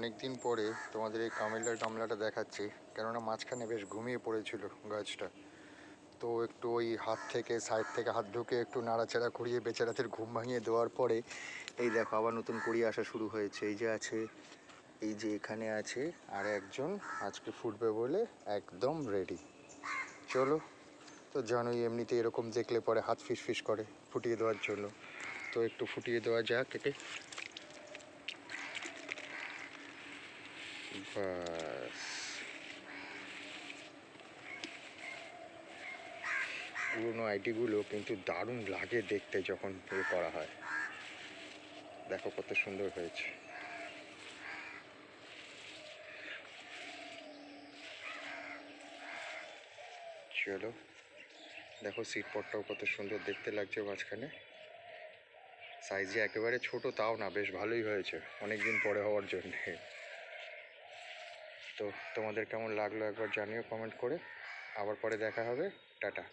অনেক দিন পরে তোমাদের এই কামিলার গামলাটা দেখাচ্ছি, কেননা মাঝখানে বেশ ঘুমিয়ে পড়েছিল গাছটা। তো একটু ওই হাত থেকে সাইড থেকে হাত ঢুকে একটু নাড়াচাড়া করিয়ে বেচারাদের ঘুম ভাঙিয়ে দেওয়ার পরে এই দেখো আবার নতুন কুড়ি আসা শুরু হয়েছে। এই যে আছে, এই যে এখানে আছে, আর একজন আজকে ফুটবে বলে একদম রেডি। চলো, তো জানোই এমনিতে এরকম দেখলে পরে হাত ফিস করে ফুটিয়ে দেওয়ার জন্য। তো একটু ফুটিয়ে দেওয়া যাক একে। বাস, পুরোনো আইডিগুলো কিন্তু দারুণ লাগে দেখতে যখন করা হয়। দেখো কত সুন্দর হয়েছে। চলো দেখো সিট পটটাও কত সুন্দর দেখতে লাগছে মাঝখানে। সাইজে একেবারে ছোট তাও না, বেশ ভালোই হয়েছে অনেক দিন পরে হওয়ার জন্যে। তো তোমাদের কেমন লাগলো একবার জানিও কমেন্ট করে। আবার পরে দেখা হবে। টাটা।